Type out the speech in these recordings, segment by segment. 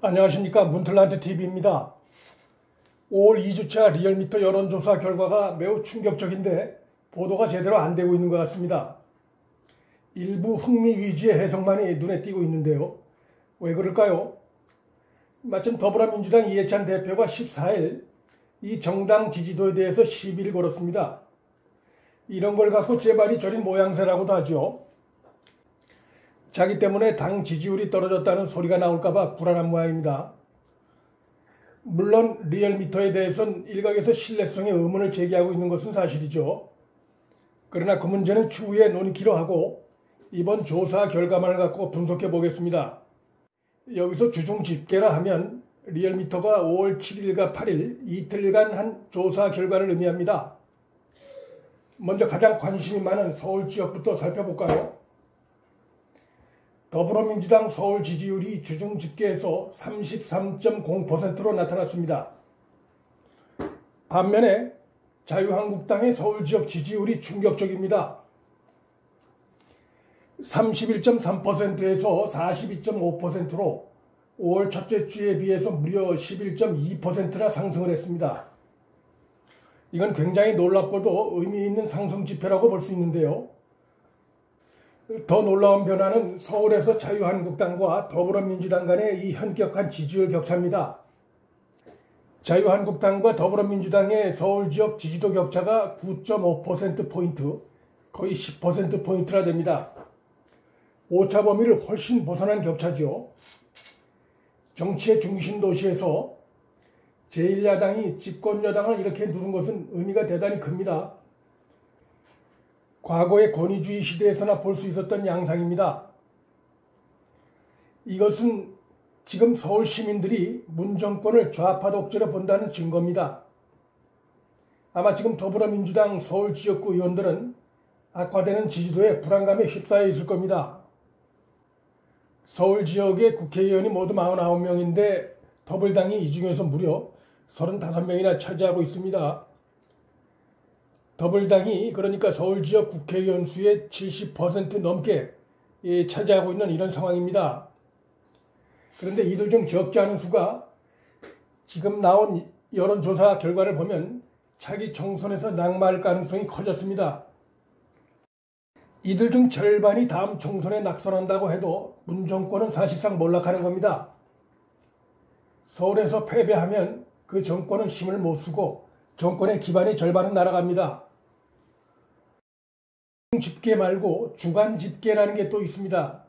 안녕하십니까. 문틀란트 TV입니다. 5월 2주차 리얼미터 여론조사 결과가 매우 충격적인데 보도가 제대로 안 되고 있는 것 같습니다. 일부 흥미 위주의 해석만이 눈에 띄고 있는데요. 왜 그럴까요? 마침 더불어민주당 이해찬 대표가 14일 이 정당 지지도에 대해서 시비를 걸었습니다. 이런 걸 갖고 제발이 저린 모양새라고도 하죠. 자기 때문에 당 지지율이 떨어졌다는 소리가 나올까봐 불안한 모양입니다. 물론 리얼미터에 대해서는 일각에서 신뢰성의 의문을 제기하고 있는 것은 사실이죠. 그러나 그 문제는 추후에 논의키로 하고 이번 조사 결과만을 갖고 분석해 보겠습니다. 여기서 주중 집계라 하면 리얼미터가 5월 7일과 8일 이틀간 한 조사 결과를 의미합니다. 먼저 가장 관심이 많은 서울 지역부터 살펴볼까요? 더불어민주당 서울 지지율이 주중 집계에서 33.0%로 나타났습니다. 반면에 자유한국당의 서울 지역 지지율이 충격적입니다. 31.3%에서 42.5%로 5월 첫째 주에 비해서 무려 11.2%나 상승을 했습니다. 이건 굉장히 놀랍고도 의미 있는 상승 지표라고 볼 수 있는데요. 더 놀라운 변화는 서울에서 자유한국당과 더불어민주당 간의 이 현격한 지지율 격차입니다. 자유한국당과 더불어민주당의 서울 지역 지지도 격차가 9.5%포인트, 거의 10%포인트나 됩니다. 오차 범위를 훨씬 벗어난 격차죠. 정치의 중심 도시에서 제1야당이 집권여당을 이렇게 누른 것은 의미가 대단히 큽니다. 과거의 권위주의 시대에서나 볼 수 있었던 양상입니다. 이것은 지금 서울 시민들이 문 정권을 좌파 독재로 본다는 증거입니다. 아마 지금 더불어민주당 서울 지역구 의원들은 악화되는 지지도에 불안감에 휩싸여 있을 겁니다. 서울 지역의 국회의원이 모두 49명인데 더불당이 이 중에서 무려 35명이나 차지하고 있습니다. 더불당이 그러니까 서울 지역 국회의원 수의 70% 넘게 차지하고 있는 이런 상황입니다. 그런데 이들 중 적지 않은 수가 지금 나온 여론조사 결과를 보면 차기 총선에서 낙마할 가능성이 커졌습니다. 이들 중 절반이 다음 총선에 낙선한다고 해도 문 정권은 사실상 몰락하는 겁니다. 서울에서 패배하면 그 정권은 힘을 못 쓰고 정권의 기반이 절반은 날아갑니다. 집계 말고 주간 집계라는 게 또 있습니다.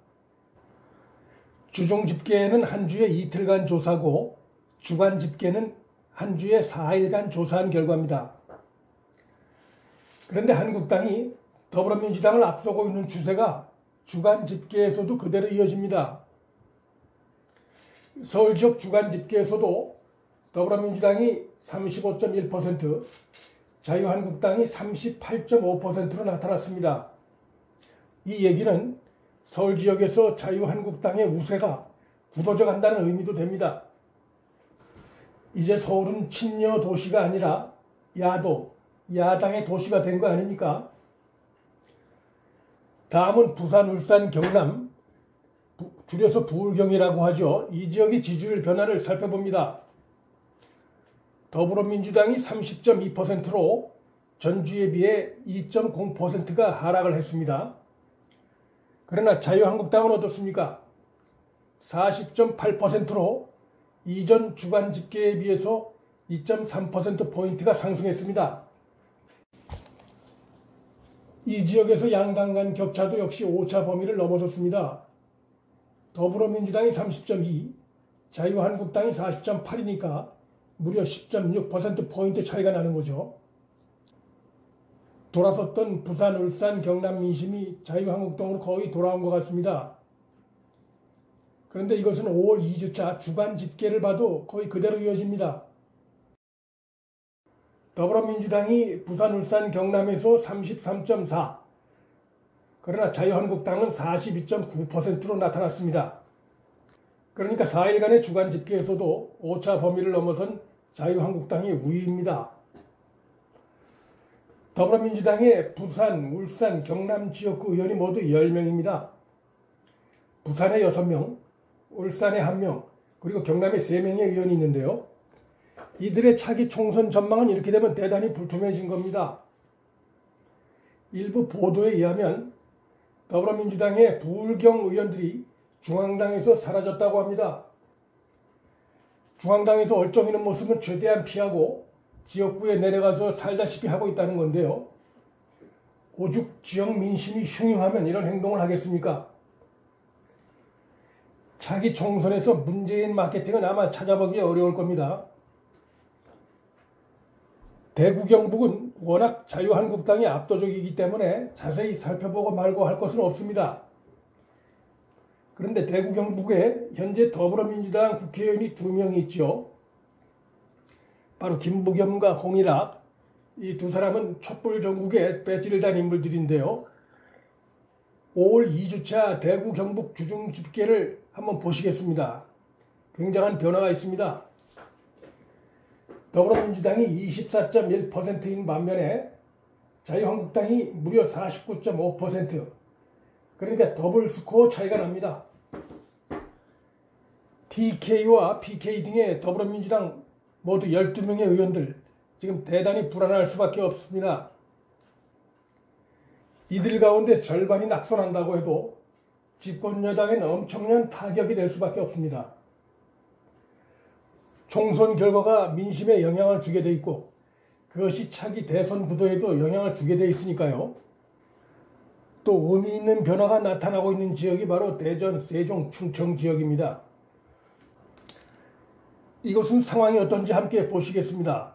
주중 집계는 한 주에 이틀간 조사고 주간 집계는 한 주에 4일간 조사한 결과입니다. 그런데 한국당이 더불어민주당을 앞서고 있는 추세가 주간 집계에서도 그대로 이어집니다. 서울 지역 주간 집계에서도 더불어민주당이 35.1%, 자유한국당이 38.5%로 나타났습니다. 이 얘기는 서울 지역에서 자유한국당의 우세가 굳어져 간다는 의미도 됩니다. 이제 서울은 친여 도시가 아니라 야당의 도시가 된 거 아닙니까? 다음은 부산, 울산, 경남, 줄여서 부울경이라고 하죠. 이 지역의 지지율 변화를 살펴봅니다. 더불어민주당이 30.2%로 전주에 비해 2.0%가 하락을 했습니다. 그러나 자유한국당은 어떻습니까? 40.8%로 이전 주간 집계에 비해서 2.3%포인트가 상승했습니다. 이 지역에서 양당 간 격차도 역시 오차 범위를 넘어섰습니다. 더불어민주당이 30.2, 자유한국당이 40.8이니까 무려 10.6%포인트 차이가 나는 거죠. 돌아섰던 부산, 울산, 경남 민심이 자유한국당으로 거의 돌아온 것 같습니다. 그런데 이것은 5월 2주차 주간 집계를 봐도 거의 그대로 이어집니다. 더불어민주당이 부산, 울산, 경남에서 33.4, 그러나 자유한국당은 42.9%로 나타났습니다. 그러니까 4일간의 주간 집계에서도 오차 범위를 넘어선 자유한국당이 우위입니다. 더불어민주당의 부산, 울산, 경남 지역구 의원이 모두 10명입니다. 부산에 6명, 울산에 1명, 그리고 경남에 3명의 의원이 있는데요. 이들의 차기 총선 전망은 이렇게 되면 대단히 불투명해진 겁니다. 일부 보도에 의하면 더불어민주당의 부울경 의원들이 중앙당에서 사라졌다고 합니다. 중앙당에서 얼쩡이는 모습은 최대한 피하고 지역구에 내려가서 살다시피 하고 있다는 건데요. 오죽 지역 민심이 흉흉하면 이런 행동을 하겠습니까? 차기 총선에서 문재인 마케팅은 아마 찾아보기 어려울 겁니다. 대구 경북은 워낙 자유한국당이 압도적이기 때문에 자세히 살펴보고 말고 할 것은 없습니다. 그런데 대구 경북에 현재 더불어민주당 국회의원이 2명이 있죠. 바로 김부겸과 홍일학, 이 두 사람은 촛불 전국에 배지를 단 인물들인데요. 5월 2주차 대구 경북 주중 집계를 한번 보시겠습니다. 굉장한 변화가 있습니다. 더불어민주당이 24.1%인 반면에 자유한국당이 무려 49.5%, 그러니까 더블 스코어 차이가 납니다. TK와 PK 등의 더불어민주당 모두 12명의 의원들, 지금 대단히 불안할 수밖에 없습니다. 이들 가운데 절반이 낙선한다고 해도 집권 여당에는 엄청난 타격이 될 수밖에 없습니다. 총선 결과가 민심에 영향을 주게 돼 있고 그것이 차기 대선 구도에도 영향을 주게 돼 있으니까요. 또 의미 있는 변화가 나타나고 있는 지역이 바로 대전, 세종, 충청 지역입니다. 이것은 상황이 어떤지 함께 보시겠습니다.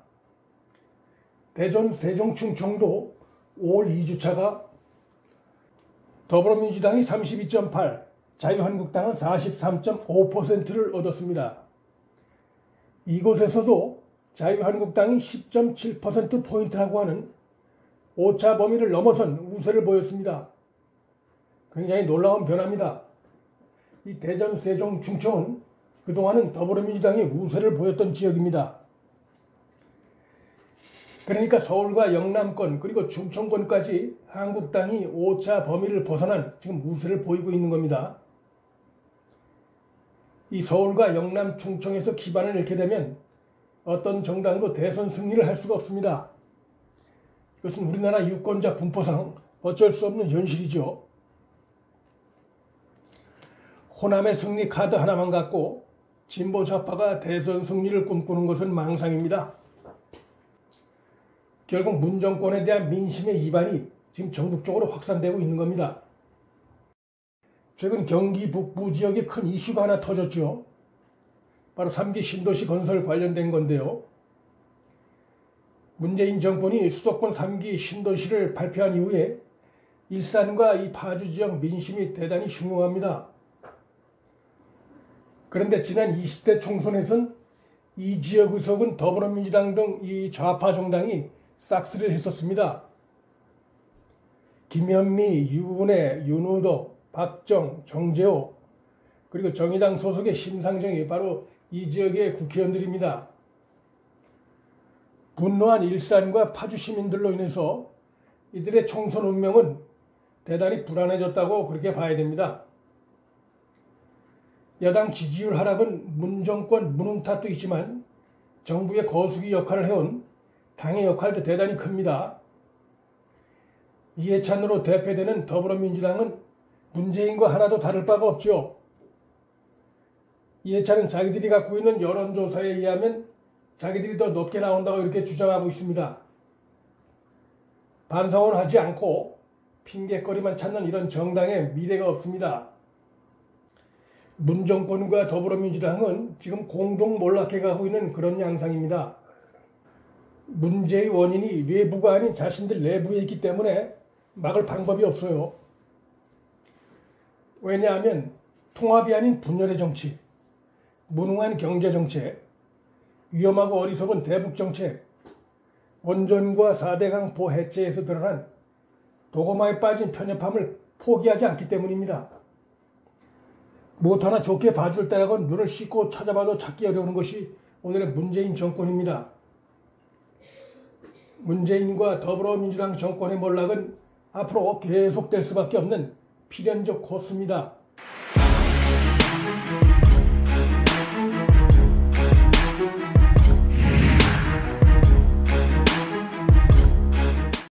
대전, 세종, 충청도 5월 2주차가 더불어민주당이 32.8, 자유한국당은 43.5%를 얻었습니다. 이곳에서도 자유한국당이 10.7%포인트라고 하는 오차 범위를 넘어선 우세를 보였습니다. 굉장히 놀라운 변화입니다. 이 대전, 세종, 충청은 그동안은 더불어민주당이 우세를 보였던 지역입니다. 그러니까 서울과 영남권 그리고 충청권까지 한국당이 오차 범위를 벗어난 지금 우세를 보이고 있는 겁니다. 이 서울과 영남, 충청에서 기반을 잃게 되면 어떤 정당도 대선 승리를 할 수가 없습니다. 이것은 우리나라 유권자 분포상 어쩔 수 없는 현실이죠. 호남의 승리 카드 하나만 갖고 진보 좌파가 대선 승리를 꿈꾸는 것은 망상입니다. 결국 문정권에 대한 민심의 이반이 지금 전국적으로 확산되고 있는 겁니다. 최근 경기 북부 지역에 큰 이슈가 하나 터졌죠. 바로 3기 신도시 건설 관련된 건데요. 문재인 정권이 수도권 3기 신도시를 발표한 이후에 일산과 이 파주 지역 민심이 대단히 흉흉합니다. 그런데 지난 20대 총선에선 이 지역 의석은 더불어민주당 등 이 좌파 정당이 싹쓸이를 했었습니다. 김현미, 유은혜, 윤우덕, 박정, 정재호, 그리고 정의당 소속의 심상정이 바로 이 지역의 국회의원들입니다. 분노한 일산과 파주 시민들로 인해서 이들의 총선 운명은 대단히 불안해졌다고 그렇게 봐야 됩니다. 여당 지지율 하락은 문정권 무능 탓도 있지만 정부의 거수기 역할을 해온 당의 역할도 대단히 큽니다. 이해찬으로 대표되는 더불어민주당은 문재인과 하나도 다를 바가 없죠. 이해찬은 자기들이 갖고 있는 여론조사에 의하면 자기들이 더 높게 나온다고 이렇게 주장하고 있습니다. 반성은 하지 않고 핑계거리만 찾는 이런 정당에 미래가 없습니다. 문정권과 더불어민주당은 지금 공동 몰락해 가고 있는 그런 양상입니다. 문제의 원인이 외부가 아닌 자신들 내부에 있기 때문에 막을 방법이 없어요. 왜냐하면 통합이 아닌 분열의 정치, 무능한 경제정책, 위험하고 어리석은 대북정책, 원전과 4대 강포 해체에서 드러난 도구마에 빠진 편협함을 포기하지 않기 때문입니다. 무엇 하나 좋게 봐줄 때라곤 눈을 씻고 찾아봐도 찾기 어려운 것이 오늘의 문재인 정권입니다. 문재인과 더불어민주당 정권의 몰락은 앞으로 계속될 수밖에 없는 필연적 코스입니다.